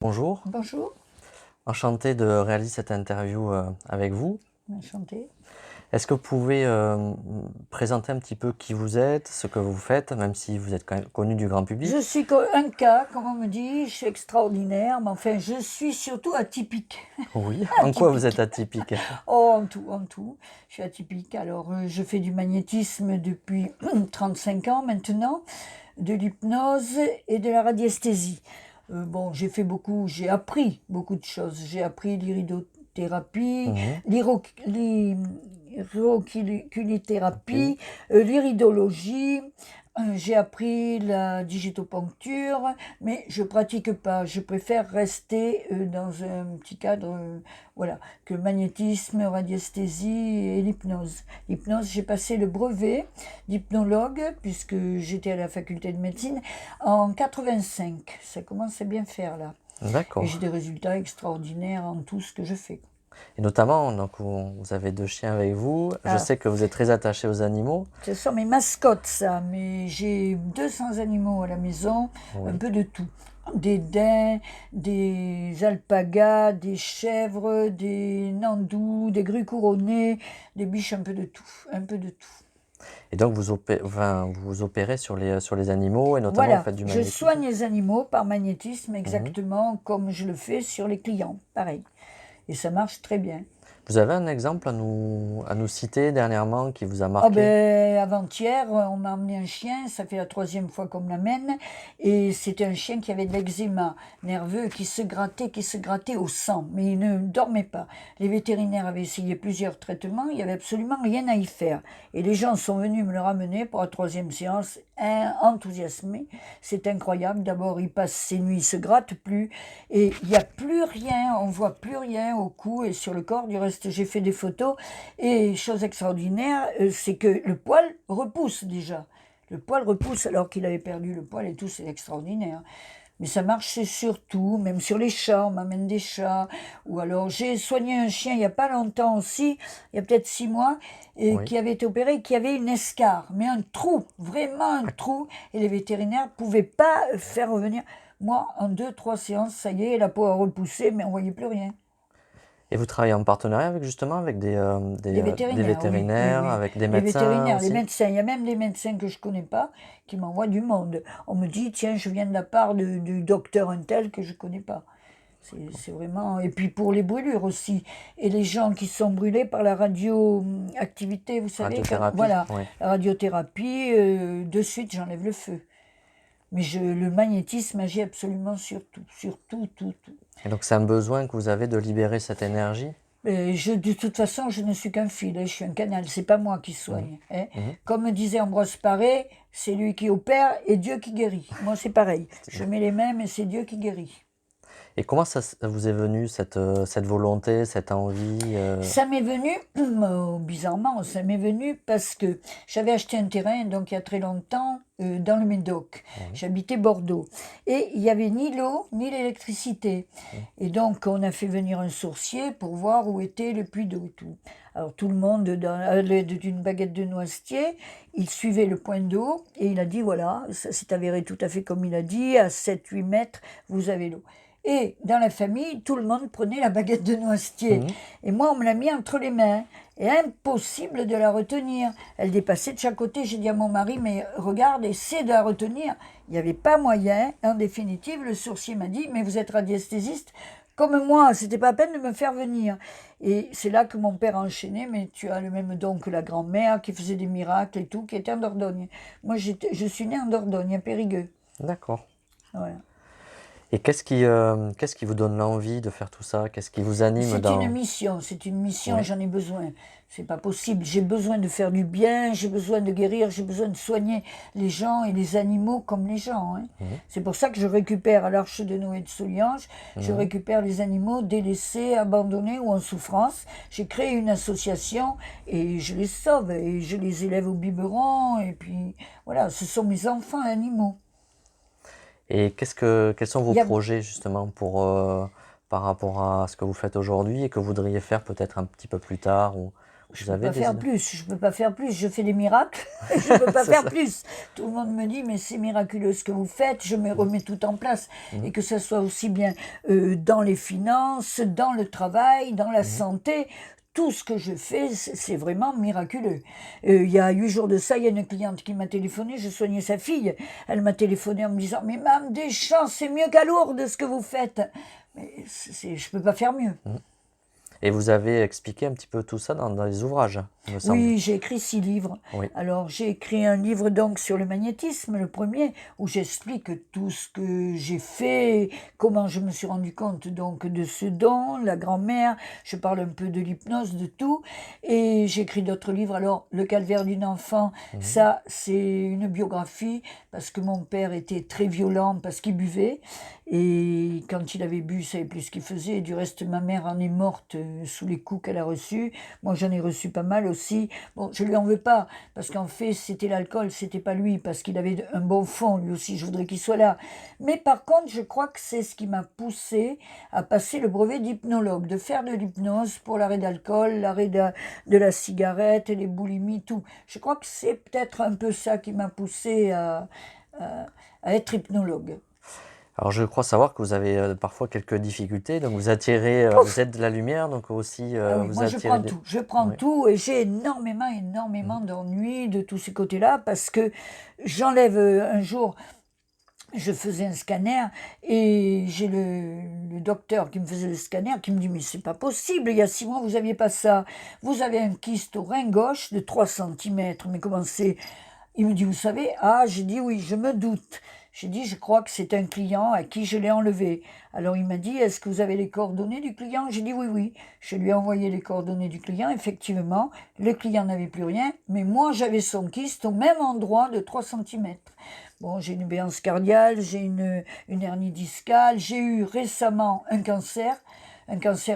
Bonjour, Bonjour, enchanté de réaliser cette interview avec vous. enchantée. Est-ce que vous pouvez présenter un petit peu qui vous êtes, ce que vous faites, même si vous êtes quand même connu du grand public? Je suis un cas, comme on me dit, je suis extraordinaire, mais enfin, je suis surtout atypique. Oui, en quoi vous êtes Atypique. atypique? Oh, en tout, je suis atypique. Alors, je fais du magnétisme depuis 35 ans maintenant, de l'hypnose et de la radiesthésie. Bon, j'ai appris beaucoup de choses. J'ai appris l'iridothérapie, Mhm, ok. l'hydroculithérapie, l'iridologie. J'ai appris la digitoponcture, mais je pratique pas. Je préfère rester dans un petit cadre, voilà, que le magnétisme, radiesthésie et l'hypnose. L'hypnose, j'ai passé le brevet d'hypnologue puisque j'étais à la faculté de médecine en 85. Ça commence à bien faire là. Et D'accord. j'ai des résultats extraordinaires en tout ce que je fais. Et notamment, donc, vous avez deux chiens avec vous. Je Ah, sais que vous êtes très attaché aux animaux. ce sont mes mascottes, ça, mais j'ai 200 animaux à la maison, un Oui. peu de tout. Des daims, des alpagas, des chèvres, des nandous, des grues couronnées, des biches, un peu de tout, un peu de tout. Et donc vous opérez sur les animaux et notamment vous Voilà, faites du je magnétisme. soigne les animaux par magnétisme Mhm. exactement comme je le fais sur les clients, pareil. Et ça marche très bien. Vous avez un exemple à nous citer dernièrement qui vous a Ah marqué? ben, avant-hier, on m'a emmené un chien, ça fait la troisième fois qu'on me l'amène, et c'était un chien qui avait de l'eczéma nerveux, qui se grattait au sang, mais il ne dormait pas. Les vétérinaires avaient essayé plusieurs traitements, il n'y avait absolument rien à y faire. Et les gens sont venus me le ramener pour la troisième séance, enthousiasmés. C'est incroyable, d'abord il passe ses nuits, il se gratte plus, et il n'y a plus rien, on voit plus rien au cou et sur le corps. Du reste, j'ai fait des photos, et chose extraordinaire, c'est que le poil repousse déjà. Le poil repousse alors qu'il avait perdu le poil et tout, c'est extraordinaire. Mais ça marche sur tout, même sur les chats, on m'amène des chats. Ou alors j'ai soigné un chien il n'y a pas longtemps aussi, il y a peut-être 6 mois, et Oui. qui avait été opéré, qui avait une escarre, mais un trou, vraiment un trou, et les vétérinaires ne pouvaient pas faire revenir. Moi, en 2, 3 séances, ça y est, la peau a repoussé, mais on ne voyait plus rien. Et vous travaillez en partenariat avec justement avec Les des vétérinaires, oui, oui, vétérinaires, oui. avec des Les médecins vétérinaires, les aussi? médecins. Il y a même des médecins que je connais pas qui m'envoient du monde. On me dit, tiens, je viens de la part du docteur untel que je connais pas. C'est vraiment. Et puis pour les brûlures aussi. Et les gens qui sont brûlés par la radioactivité, vous savez, Radiothérapie? voilà, Oui. la radiothérapie, de suite, j'enlève le feu. Mais le magnétisme agit absolument sur tout, tout, tout. Et donc c'est un besoin que vous avez de libérer cette énergie? De toute façon, je ne suis qu'un fil, hein, je suis un canal, c'est pas moi qui Mhm. soigne, hein. Mhm. Comme disait Ambroise Paré, c'est lui qui opère et Dieu qui guérit. Moi, c'est pareil. Je mets les mains, mais c'est Dieu qui guérit. Et comment ça vous est venu cette volonté, cette envie Ça m'est venu, bizarrement, ça m'est venu parce que j'avais acheté un terrain, donc il y a très longtemps, dans le Médoc. Oui. J'habitais Bordeaux. Et il n'y avait ni l'eau, ni l'électricité. Mhm. Et donc, on a fait venir un sourcier pour voir où était le puits d'eau et tout. Alors, tout le monde, à l'aide d'une baguette de noisetier, il suivait le point d'eau et il a dit voilà, ça s'est avéré tout à fait comme il a dit, à 7, 8 mètres, vous avez l'eau. Et dans la famille, tout le monde prenait la baguette de noisetier. Mhm. Et moi, on me l'a mis entre les mains. Et impossible de la retenir. Elle dépassait de chaque côté. J'ai dit à mon mari, mais regarde, essaie de la retenir. Il n'y avait pas moyen. En définitive, le sourcier m'a dit, mais vous êtes radiesthésiste comme moi, c'était pas la peine de me faire venir. Et c'est là que mon père a enchaîné, mais tu as le même don que la grand-mère qui faisait des miracles et tout, qui était en Dordogne. Moi, je suis née en Dordogne, à Périgueux. D'accord. Voilà. Et qu'est-ce qui vous donne l'envie de faire tout ça? Qu'est-ce qui vous anime dans... C'est une mission, Oui. j'en ai besoin. C'est pas possible. J'ai besoin de faire du bien, j'ai besoin de guérir, j'ai besoin de soigner les gens et les animaux comme les gens, hein. Mhm. C'est pour ça que je récupère à l'Arche de Noé de Souliange, je Mhm. récupère les animaux délaissés, abandonnés ou en souffrance. J'ai créé une association et je les sauve et je les élève au biberon et puis voilà, ce sont mes enfants animaux. Et quels sont vos Il y a projets justement par rapport à ce que vous faites aujourd'hui et que vous voudriez faire peut-être un petit peu plus tard ou Je Vous peux avez pas des faire idées? plus, je peux pas faire plus, je fais des miracles, je peux pas C'est faire ça. plus. Tout le monde me dit, mais c'est miraculeux ce que vous faites, je me remets tout en place. Mmh. Et que ça soit aussi bien dans les finances, dans le travail, dans la Mmh. santé, tout ce que je fais, c'est vraiment miraculeux. Il y a 8 jours de ça, il y a une cliente qui m'a téléphoné, je soignais sa fille. Elle m'a téléphoné en me disant, mais Mme Deschamps, c'est mieux qu'à Lourdes ce que vous faites. Mais je peux pas faire mieux. Mmh. Et vous avez expliqué un petit peu tout ça dans les ouvrages, il me semble? Oui, j'ai écrit 6 livres. Oui. Alors, j'ai écrit un livre donc sur le magnétisme, le premier, où j'explique tout ce que j'ai fait, comment je me suis rendu compte donc de ce don, la grand-mère, je parle un peu de l'hypnose, de tout. Et j'ai écrit d'autres livres. Alors, Le calvaire d'une enfant, Mmh. ça, c'est une biographie, parce que mon père était très violent, parce qu'il buvait. Et quand il avait bu, il ne savait plus ce qu'il faisait. Et du reste, ma mère en est morte sous les coups qu'elle a reçus. Moi, j'en ai reçu pas mal aussi. Bon, je lui en veux pas, parce qu'en fait, c'était l'alcool, c'était pas lui, parce qu'il avait un bon fond, lui aussi, je voudrais qu'il soit là. Mais par contre, je crois que c'est ce qui m'a poussé à passer le brevet d'hypnologue, de faire de l'hypnose pour l'arrêt d'alcool, l'arrêt de la cigarette, les boulimies, tout. Je crois que c'est peut-être un peu ça qui m'a poussé à être hypnologue. Alors je crois savoir que vous avez, parfois quelques difficultés, donc vous attirez, vous êtes de la lumière, donc aussi, Ah oui, vous moi attirez des je prends oui. tout et j'ai Mmh. énormément d'ennuis de tous ces côtés-là parce que j'enlève un jour, je faisais un scanner et j'ai le docteur qui me faisait le scanner qui me dit mais c'est pas possible, il y a 6 mois vous aviez pas ça, vous avez un kyste au rein gauche de 3 centimètres, mais comment c'est? Il me dit vous savez, ah j'ai dit oui, je me doute. J'ai dit je crois que c'est un client à qui je l'ai enlevé. Alors il m'a dit est-ce que vous avez les coordonnées du client? J'ai dit oui, oui. Je lui ai envoyé les coordonnées du client, effectivement, le client n'avait plus rien, mais moi j'avais son kyste au même endroit de 3 centimètres. Bon, j'ai une béance cardiaque, j'ai une hernie discale, j'ai eu récemment un cancer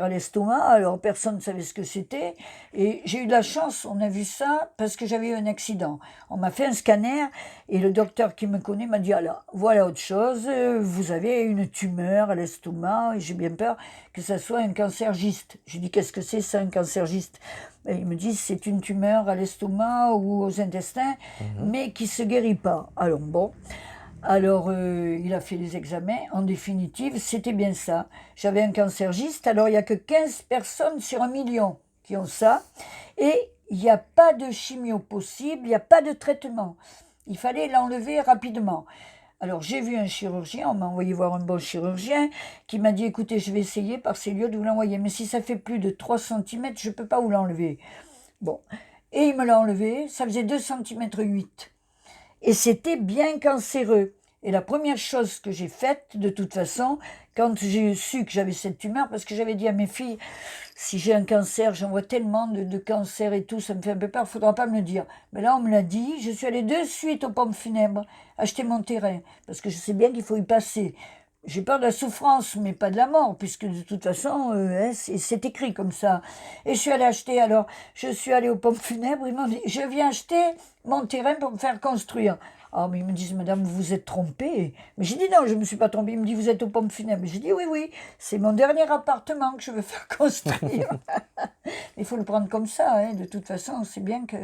à l'estomac, alors personne ne savait ce que c'était, et j'ai eu de la chance, on a vu ça parce que j'avais eu un accident. On m'a fait un scanner, et le docteur qui me connaît m'a dit, alors, voilà autre chose, vous avez une tumeur à l'estomac, et j'ai bien peur que ça soit un cancer gyste. J'ai dit, qu'est-ce que c'est ça, un cancer gyste? Et il me dit, c'est une tumeur à l'estomac ou aux intestins, Mmh. mais qui ne se guérit pas. Alors bon, alors il a fait les examens, en définitive, c'était bien ça. J'avais un cancer gyste, alors il n'y a que 15 personnes sur 1 million qui ont ça, et il n'y a pas de chimio possible, il n'y a pas de traitement. Il fallait l'enlever rapidement. Alors j'ai vu un chirurgien, on m'a envoyé voir un bon chirurgien, qui m'a dit, écoutez, je vais essayer par Céliot de vous l'envoyer, mais si ça fait plus de 3 centimètres, je ne peux pas vous l'enlever. Bon, et il me l'a enlevé, ça faisait 2,8 cm. Et c'était bien cancéreux. Et la première chose que j'ai faite, de toute façon, quand j'ai su que j'avais cette tumeur, parce que j'avais dit à mes filles, si j'ai un cancer, j'en vois tellement de cancers et tout, ça me fait un peu peur, il ne faudra pas me le dire. Mais là, on me l'a dit, je suis allée de suite aux pompes funèbres, acheter mon terrain, parce que je sais bien qu'il faut y passer. J'ai peur de la souffrance, mais pas de la mort, puisque de toute façon, c'est écrit comme ça. Et je suis allée acheter, alors, je suis allée aux pompes funèbres, ils m'ont dit, je viens acheter mon terrain pour me faire construire. Ah, mais ils me disent, madame, vous vous êtes trompée. Mais j'ai dit, non, je ne me suis pas trompée. Ils me disent, vous êtes aux pompes funèbres. J'ai dit, oui, oui, c'est mon dernier appartement que je veux faire construire. Il faut le prendre comme ça, hein. De toute façon, on sait bien que,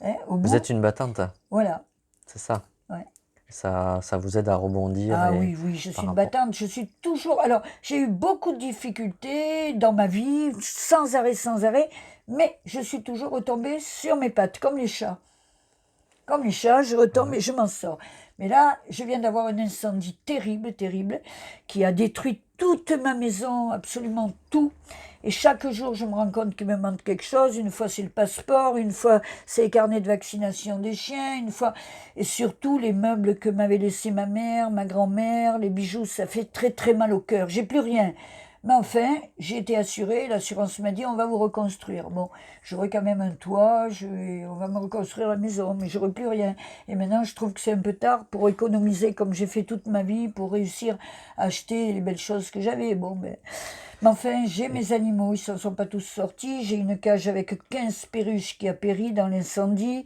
hein, au Vous bout, êtes une battante, voilà. c'est ça? Ouais. Ça vous aide à rebondir Ah et oui, oui, je par suis une rapport battante, je suis toujours... Alors, j'ai eu beaucoup de difficultés dans ma vie, sans arrêt, mais je suis toujours retombée sur mes pattes, comme les chats. Comme les chats, je retombe ouais. et je m'en sors. Mais là, je viens d'avoir un incendie terrible, terrible, qui a détruit toute ma maison, absolument tout. Et chaque jour, je me rends compte qu'il me manque quelque chose. Une fois, c'est le passeport, une fois, c'est les carnets de vaccination des chiens, une fois... Et surtout, les meubles que m'avait laissé ma mère, ma grand-mère, les bijoux, ça fait très, très mal au cœur. J'ai plus rien. Mais enfin, j'ai été assurée, l'assurance m'a dit on va vous reconstruire. Bon, j'aurai quand même un toit, on va me reconstruire la maison, mais j'aurai plus rien. Et maintenant, je trouve que c'est un peu tard pour économiser comme j'ai fait toute ma vie, pour réussir à acheter les belles choses que j'avais. Bon, mais enfin, j'ai Et mes animaux, ils ne sont pas tous sortis. J'ai une cage avec 15 perruches qui a péri dans l'incendie.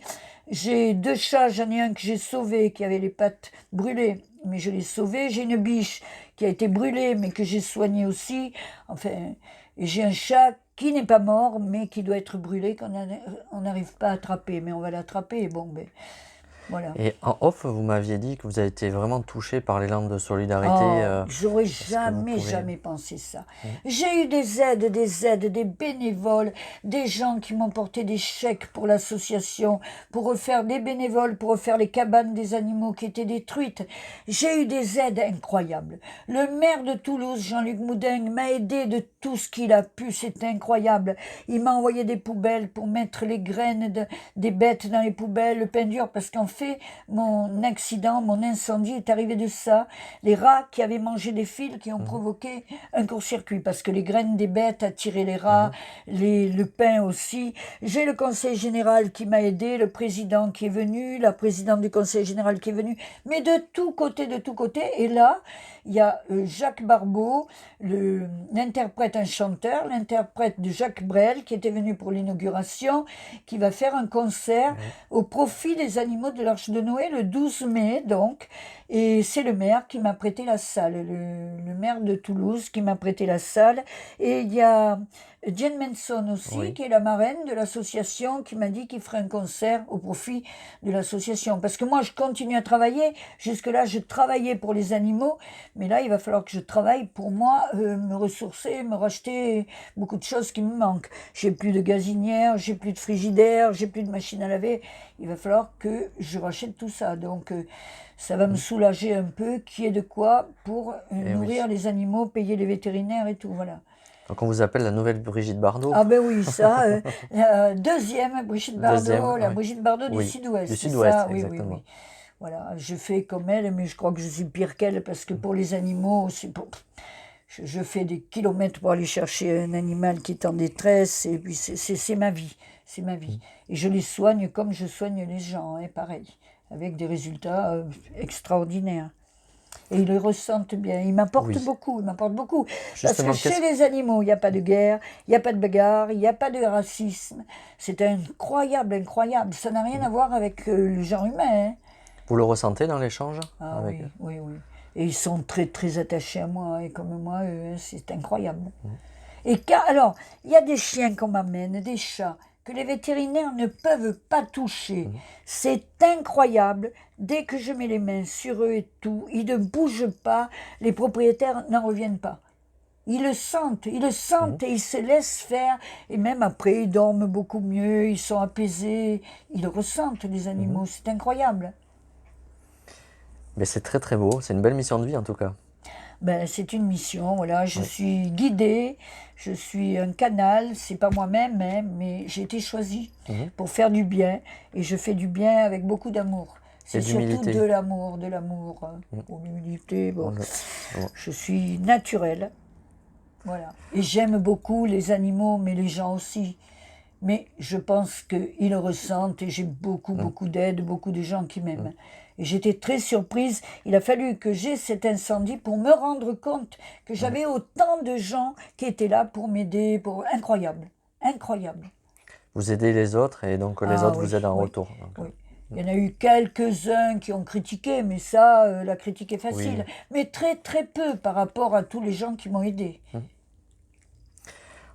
J'ai 2 chats, j'en ai un que j'ai sauvé, qui avait les pattes brûlées, mais je l'ai sauvé. J'ai une biche qui a été brûlée, mais que j'ai soignée aussi. Enfin, et j'ai un chat qui n'est pas mort, mais qui doit être brûlé, on n'arrive pas à attraper. Mais on va l'attraper, bon, ben, voilà. Et en off, vous m'aviez dit que vous avez été vraiment touché par l'élan de solidarité. Oh, j'aurais Est-ce que vous pouvez... jamais pensé ça. J'ai eu des aides, des bénévoles, des gens qui m'ont porté des chèques pour l'association, pour refaire des bénévoles, pour refaire les cabanes des animaux qui étaient détruites. J'ai eu des aides incroyables. Le maire de Toulouse, Jean-Luc Moudin, m'a aidé de tout ce qu'il a pu, c'est incroyable. Il m'a envoyé des poubelles pour mettre les graines des bêtes dans les poubelles, le pain dur, parce qu'en fait, mon accident, mon incendie est arrivé de ça. Les rats qui avaient mangé des fils qui ont provoqué un court-circuit, parce que les graines des bêtes attiraient les rats, le pain aussi. J'ai le conseil général qui m'a aidé, le président qui est venu, la présidente du conseil général qui est venue, mais de tous côtés, de tous côtés. Et là, il y a Jacques Barbeau, l'interprète, un chanteur, l'interprète de Jacques Brel, qui était venu pour l'inauguration, qui va faire un concert au profit des animaux de l'Arche de Noé le 12 mai, donc. Et c'est le maire qui m'a prêté la salle, le maire de Toulouse qui m'a prêté la salle. Et il y a Jane Manson aussi, qui est la marraine de l'association, qui m'a dit qu'il ferait un concert au profit de l'association. Parce que moi, je continue à travailler. Jusque-là, je travaillais pour les animaux. Mais là, il va falloir que je travaille pour moi, me ressourcer, me racheter beaucoup de choses qui me manquent. J'ai plus de gazinière, j'ai plus de frigidaire, j'ai plus de machine à laver. Il va falloir que je rachète tout ça. Donc, ça va me soulager un peu, qu'il y ait de quoi pour nourrir les animaux, payer les vétérinaires et tout, voilà. Donc on vous appelle la nouvelle Brigitte Bardot. Ah ben oui, ça, la deuxième Brigitte Bardot, Deuxième, la oui. Brigitte Bardot du Oui, Sud-Ouest. du c'est Sud-Ouest, ça, oui, exactement. oui. Voilà, je fais comme elle, mais je crois que je suis pire qu'elle, parce que pour les animaux, je fais des kilomètres pour aller chercher un animal qui est en détresse, et puis c'est ma vie, c'est ma vie. Et je les soigne comme je soigne les gens, hein, pareil, avec des résultats extraordinaires. Et ils le ressentent bien. Ils m'apportent beaucoup, ils m'apportent beaucoup. Parce que Justement, chez les animaux, il n'y a pas de guerre, il n'y a pas de bagarre, il n'y a pas de racisme. C'est incroyable, incroyable. Ça n'a rien à voir avec le genre humain, hein. Vous le ressentez dans l'échange Ah avec oui, eux? oui, oui. Et ils sont très, très attachés à moi, et comme moi, eux, hein, c'est incroyable. Et alors, il y a des chiens qu'on m'amène, des chats, que les vétérinaires ne peuvent pas toucher. C'est incroyable. Dès que je mets les mains sur eux et tout, ils ne bougent pas, les propriétaires n'en reviennent pas. Ils le sentent et ils se laissent faire. Et même après, ils dorment beaucoup mieux, ils sont apaisés. Ils le ressentent, les animaux. C'est incroyable. Mais c'est très très beau, c'est une belle mission de vie en tout cas. Ben, c'est une mission, voilà. Je suis guidée, je suis un canal, c'est pas moi-même, hein, mais j'ai été choisie pour faire du bien. Et je fais du bien avec beaucoup d'amour. C'est surtout d'humilité. de l'amour, Pour l'humilité, bon. Ouais. Je suis naturelle. Voilà. Et j'aime beaucoup les animaux, mais les gens aussi. Mais je pense qu'ils le ressentent et j'ai beaucoup d'aide, beaucoup de gens qui m'aiment. Et j'étais très surprise. Il a fallu que j'aie cet incendie pour me rendre compte que j'avais autant de gens qui étaient là pour m'aider. Incroyable, incroyable. Vous aidez les autres et donc les autres vous aident en retour. Donc, oui. Il y en a eu quelques-uns qui ont critiqué, mais ça, la critique est facile. Mais très très peu par rapport à tous les gens qui m'ont aidé.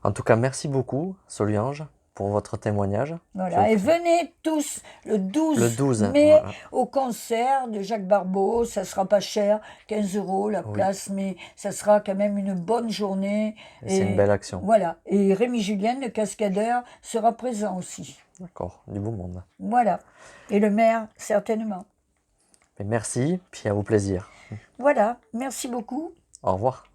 En tout cas, merci beaucoup, Solange, pour votre témoignage. Voilà. Et venez tous le 12 mai au concert de Jacques Barbeau. Ça sera pas cher, 15 € la place, mais ça sera quand même une bonne journée. C'est une belle action. Voilà. Et Rémi Julien, le cascadeur, sera présent aussi. D'accord, du beau monde. Voilà. Et le maire, certainement. Et merci, puis à vos plaisirs. Voilà. Merci beaucoup. Au revoir.